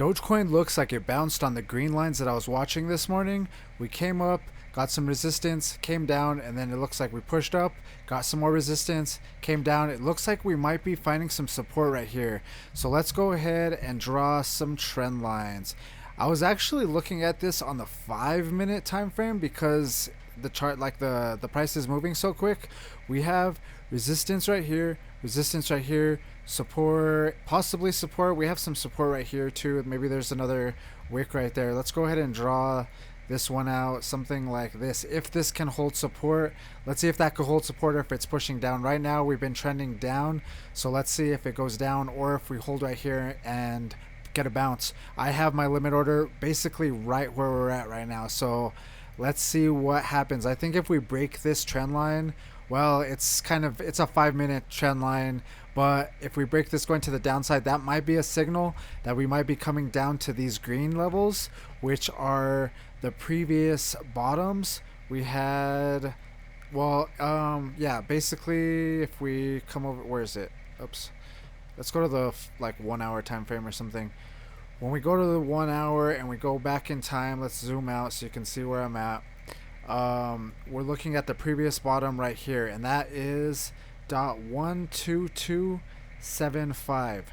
Dogecoin looks like it bounced on the green lines that I was watching this morning. We came up, got some resistance, came down, and then it looks like we pushed up, got some more resistance, came down. It looks like we might be finding some support right here. So let's go ahead and draw some trend lines. I was actually looking at this on the 5 minute time frame because the chart, like the price is moving so quick. We have resistance right here, support, possibly support. We have some support right here too. Maybe there's another wick right there. Let's go ahead and draw this one out, something like this. If this can hold support, let's see if that could hold support or if it's pushing down. Right now we've been trending down, so let's see if it goes down or if we hold right here and get a bounce. I have my limit order basically right where we're at right now, so let's see what happens. I think if we break this trend line, well, it's a 5 minute trend line, but if we break this going to the downside, that might be a signal that we might be coming down to these green levels, which are the previous bottoms we had. Well, yeah, basically if we come over, where is it? Oops. Let's go to the like 1 hour time frame or something. When we go to the 1 hour and we go back in time, let's zoom out so you can see where I'm at. We're looking at the previous bottom right here, and that is .12275.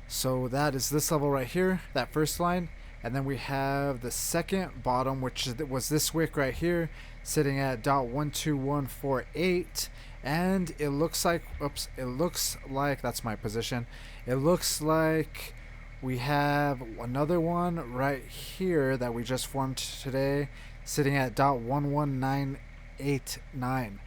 So that is this level right here, that first line, and then we have the second bottom, which was this wick right here, sitting at .12148. And it looks like, oops, it looks like that's my position. It looks like we have another one right here that we just formed today, sitting at .11989.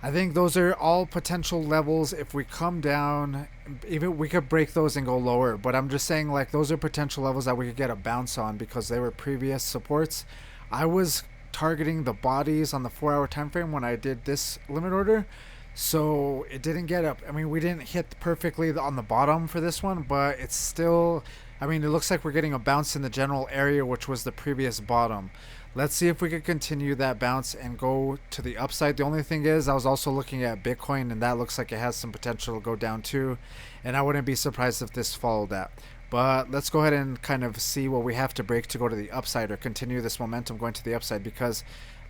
I think those are all potential levels. If we come down, even we could break those and go lower, but I'm just saying, like, those are potential levels that we could get a bounce on because they were previous supports. I was targeting the bodies on the 4 hour time frame when I did this limit order, so it didn't get up. I mean, we didn't hit perfectly on the bottom for this one, but it's still, I mean, it looks like we're getting a bounce in the general area, which was the previous bottom. Let's see if we could continue that bounce and go to the upside. The only thing is, I was also looking at Bitcoin, and that looks like it has some potential to go down too, and I wouldn't be surprised if this followed that. But let's go ahead and kind of see what we have to break to go to the upside or continue this momentum going to the upside, because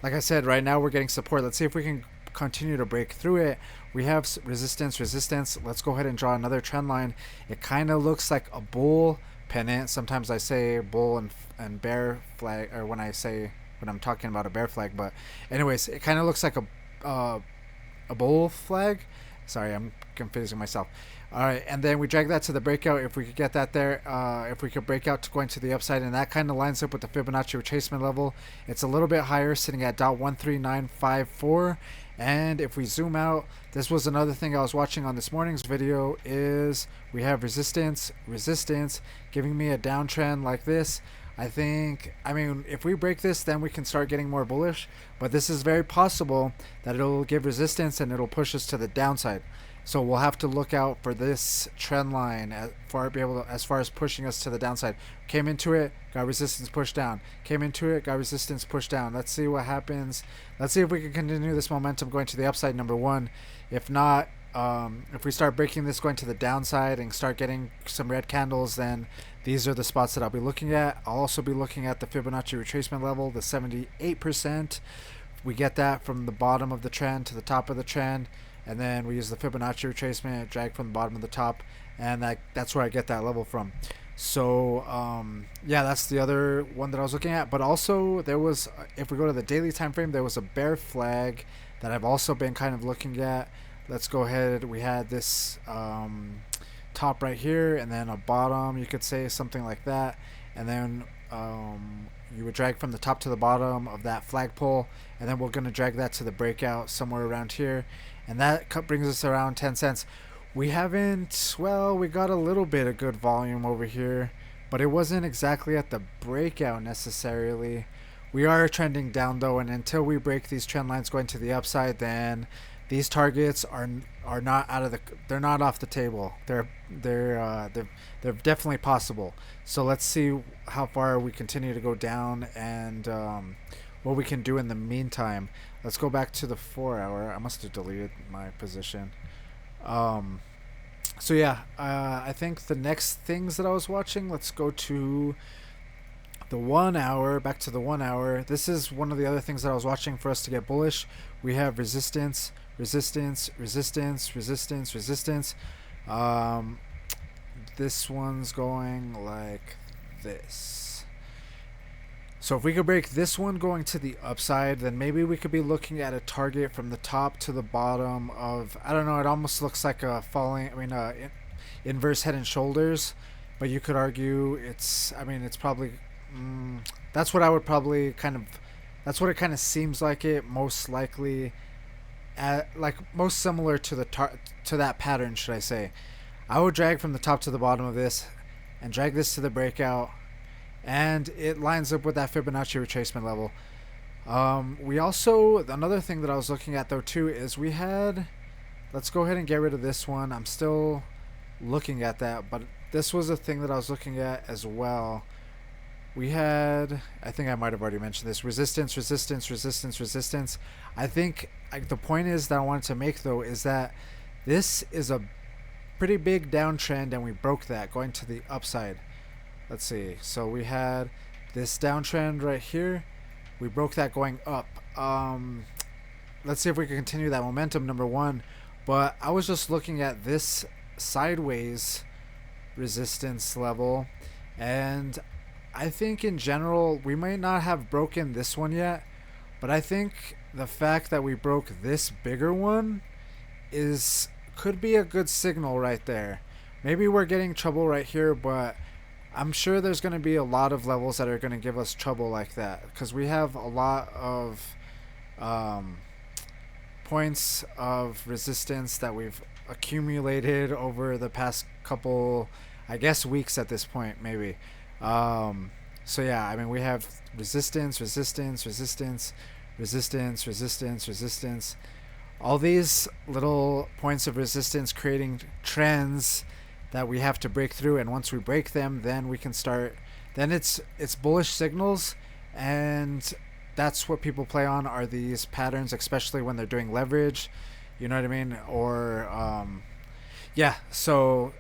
like I said, right now we're getting support. Let's see if we can continue to break through it. We have resistance. Let's go ahead and draw another trend line. It kind of looks like a bull pennant. Sometimes I say bull and bear flag, or when I'm talking about a bear flag, but anyways, it kind of looks like a bull flag. Sorry, I'm confusing myself. All right, and then we drag that to the breakout. If we could get that there, if we could break out to going to the upside, and that kind of lines up with the Fibonacci retracement level. It's a little bit higher, sitting at .13954. And if we zoom out, this was another thing I was watching on this morning's video, is we have resistance, giving me a downtrend like this. I mean, if we break this, then we can start getting more bullish, but this is very possible that it'll give resistance and it'll push us to the downside. So we'll have to look out for this trend line as far as pushing us to the downside. Came into it, got resistance, pushed down. Came into it, got resistance, pushed down. Let's see what happens. Let's see if we can continue this momentum going to the upside, number one. If not, if we start breaking this going to the downside and start getting some red candles, then these are the spots that I'll be looking at. I'll also be looking at the Fibonacci retracement level, the 78%. We get that from the bottom of the trend to the top of the trend, and then we use the Fibonacci retracement, drag from the bottom of the top, and that's where I get that level from. So yeah, that's the other one that I was looking at. But also there was, if we go to the daily time frame, there was a bear flag that I've also been kind of looking at. Let's go ahead. We had this top right here, and then a bottom, you could say, something like that, and then you would drag from the top to the bottom of that flagpole, and then we're going to drag that to the breakout somewhere around here, and that brings us around 10 cents. We haven't, well, we got a little bit of good volume over here, but it wasn't exactly at the breakout necessarily. We are trending down though, and until we break these trend lines going to the upside, then these targets are not they're not off the table. They're definitely possible. So let's see how far we continue to go down, and what we can do in the meantime. Let's go back to the 4 hour. I must have deleted my position. So yeah, I think the next things that I was watching, let's go to the 1 hour, back to the 1 hour. This is one of the other things that I was watching for us to get bullish. We have resistance, resistance, resistance, resistance, resistance. Um, this one's going like this. So if we could break this one going to the upside, then maybe we could be looking at a target from the top to the bottom of, I don't know, it almost looks like a falling, inverse head and shoulders, but you could argue it's probably, that's what I would probably kind of, that's what it kind of seems like it most likely, like most similar to to that pattern, should I say. I would drag from the top to the bottom of this and drag this to the breakout, and it lines up with that Fibonacci retracement level. We also, another thing that I was looking at though too is we had, let's go ahead and get rid of this one. I'm still looking at that, but this was a thing that I was looking at as well. We had, I think I might have already mentioned this, resistance, resistance, resistance, resistance. I think the point is that I wanted to make though is that this is a pretty big downtrend, and we broke that going to the upside. Let's see. So we had this downtrend right here. We broke that going up. Let's see if we can continue that momentum, number one. But I was just looking at this sideways resistance level, and I think in general we might not have broken this one yet, but I think the fact that we broke this bigger one could be a good signal right there. Maybe we're getting trouble right here, but I'm sure there's going to be a lot of levels that are going to give us trouble like that, because we have a lot of points of resistance that we've accumulated over the past couple, I guess, weeks at this point, maybe. So yeah, we have resistance, resistance, resistance, resistance, resistance, resistance. All these little points of resistance creating trends that we have to break through, and once we break them, then we can start, then it's bullish signals, and that's what people play on, are these patterns, especially when they're doing leverage, you know what I mean? Or yeah, so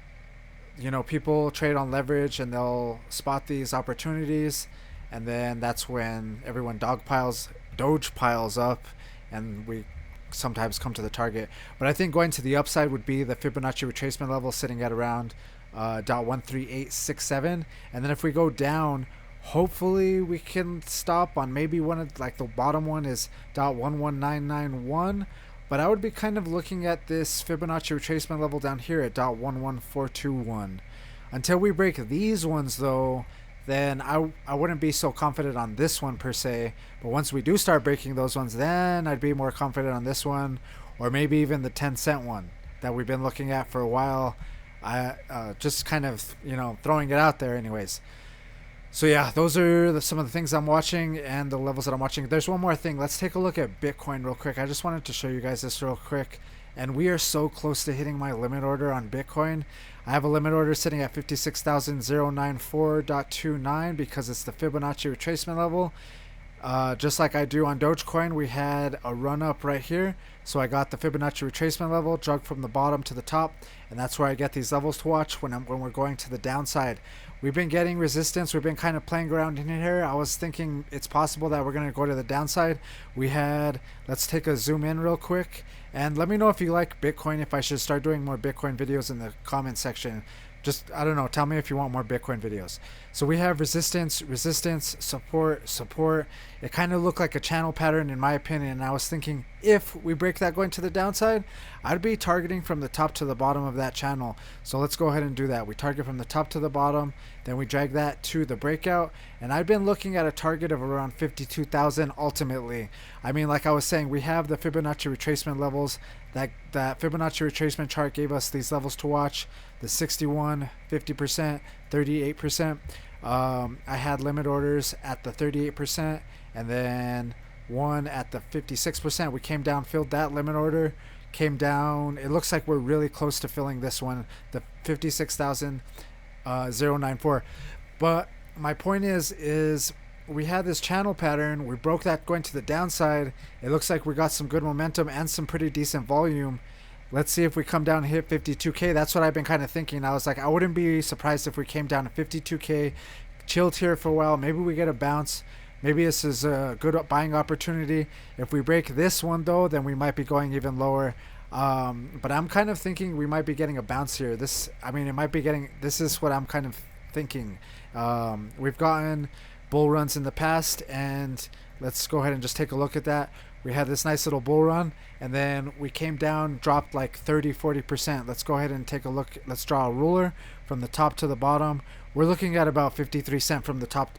people trade on leverage and they'll spot these opportunities, and then that's when everyone Doge piles up, and we sometimes come to the target. But I think going to the upside would be the Fibonacci retracement level sitting at around .13867, and then if we go down, hopefully we can stop on maybe one of, like, the bottom one is .11991. But I would be kind of looking at this Fibonacci retracement level down here at .11421. Until we break these ones though, then I wouldn't be so confident on this one per se. But once we do start breaking those ones, then I'd be more confident on this one, or maybe even the 10-cent one that we've been looking at for a while. I just kind of, throwing it out there anyways. So yeah, those are some of the things I'm watching and the levels that I'm watching. There's one more thing. Let's take a look at Bitcoin real quick. I just wanted to show you guys this real quick. And we are so close to hitting my limit order on Bitcoin. I have a limit order sitting at 56,094.29 because it's the Fibonacci retracement level. Just like I do on Dogecoin, we had a run up right here. So I got the Fibonacci retracement level, drug from the bottom to the top, and that's where I get these levels to watch when we're going to the downside. We've been getting resistance. We've been kind of playing around in here. I was thinking it's possible that we're going to go to the downside. Let's take a zoom in real quick, and let me know if you like Bitcoin, if I should start doing more Bitcoin videos in the comment section. Just, I don't know, tell me if you want more Bitcoin videos. So we have resistance, resistance, support, support. It kind of looked like a channel pattern in my opinion. And I was thinking if we break that going to the downside, I'd be targeting from the top to the bottom of that channel. So let's go ahead and do that. We target from the top to the bottom, then we drag that to the breakout. And I've been looking at a target of around 52,000 ultimately. Like I was saying, we have the Fibonacci retracement levels. That Fibonacci retracement chart gave us these levels to watch. The 61, 50%, 38%. I had limit orders at the 38%, and then one at the 56%. We came down, filled that limit order, came down. It looks like we're really close to filling this one, the 56,094. But my point is we had this channel pattern. We broke that going to the downside. It looks like we got some good momentum and some pretty decent volume. Let's see if we come down and hit 52K. That's what I've been kind of thinking. I was like, I wouldn't be surprised if we came down to 52K, chilled here for a while. Maybe we get a bounce. Maybe this is a good buying opportunity. If we break this one, though, then we might be going even lower. But I'm kind of thinking we might be getting a bounce here. It might be getting, this is what I'm kind of thinking. We've gotten bull runs in the past, and let's go ahead and just take a look at that. We had this nice little bull run, and then we came down, dropped like 30-40%. Let's go ahead and take a look. Let's draw a ruler from the top to the bottom. We're looking at about 53% from the top,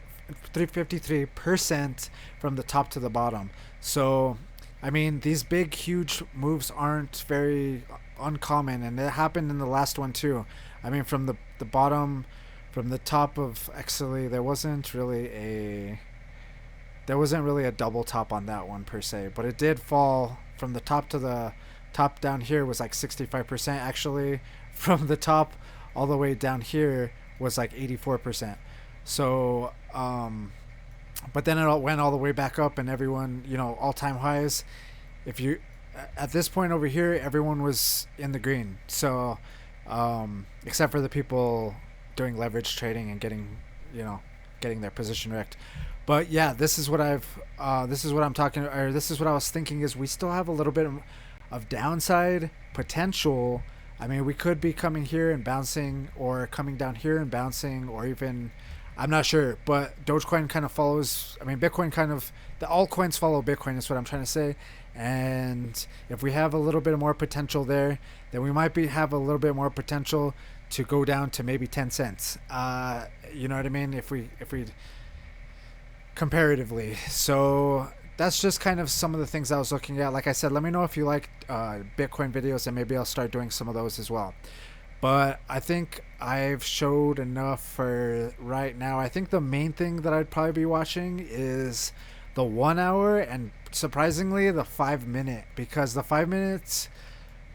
53% from the top to the bottom. So I mean, these big huge moves aren't very uncommon, and it happened in the last one too. I mean, from the bottom, from the top of, actually there wasn't really a double top on that one per se, but it did fall from the top to the top. Down here was like 65%. Actually, from the top all the way down here was like 84%. So but then it all went all the way back up, and everyone, all-time highs. If you, at this point over here, everyone was in the green. So except for the people doing leverage trading and getting their position wrecked. But yeah, this is what this is what I was thinking, is we still have a little bit of downside potential. I mean, we could be coming here and bouncing, or coming down here and bouncing, or even, I'm not sure, but Dogecoin kind of follows, Bitcoin the altcoins follow Bitcoin is what I'm trying to say. And if we have a little bit more potential there, then we might have a little bit more potential to go down to maybe 10 cents. You know what I mean? If we comparatively. So that's just kind of some of the things I was looking at. Like I said, let me know if you like Bitcoin videos, and maybe I'll start doing some of those as well. But I think I've showed enough for right now. I think the main thing that I'd probably be watching is the 1 hour, and surprisingly the 5 minute, because the 5 minutes,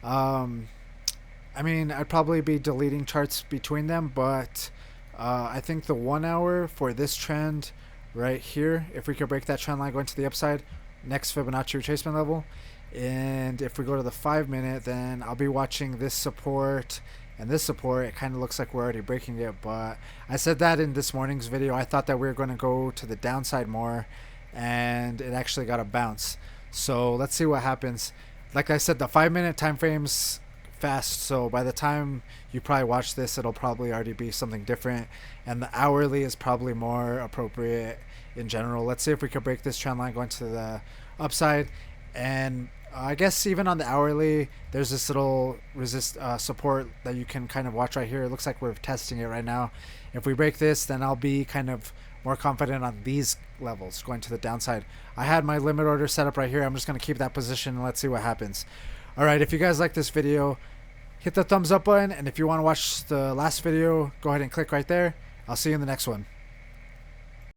I'd probably be deleting charts between them, but I think the 1 hour for this trend right here, if we could break that trend line going to the upside, next Fibonacci retracement level. And if we go to the 5 minute, then I'll be watching this support and this support. It kind of looks like we're already breaking it, but I said that in this morning's video. I thought that we were going to go to the downside more, and it actually got a bounce. So let's see what happens. Like I said, the 5 minute time frame's fast, so by the time you probably watch this, it'll probably already be something different, and the hourly is probably more appropriate in general. Let's see if we could break this trend line going to the upside. And I guess even on the hourly, there's this little support that you can kind of watch right here. It looks like we're testing it right now. If we break this, then I'll be kind of more confident on these levels going to the downside. I had my limit order set up right here. I'm just going to keep that position, and let's see what happens. All right, if you guys like this video, hit the thumbs up button, and if you want to watch the last video, go ahead and click right there. I'll see you in the next one.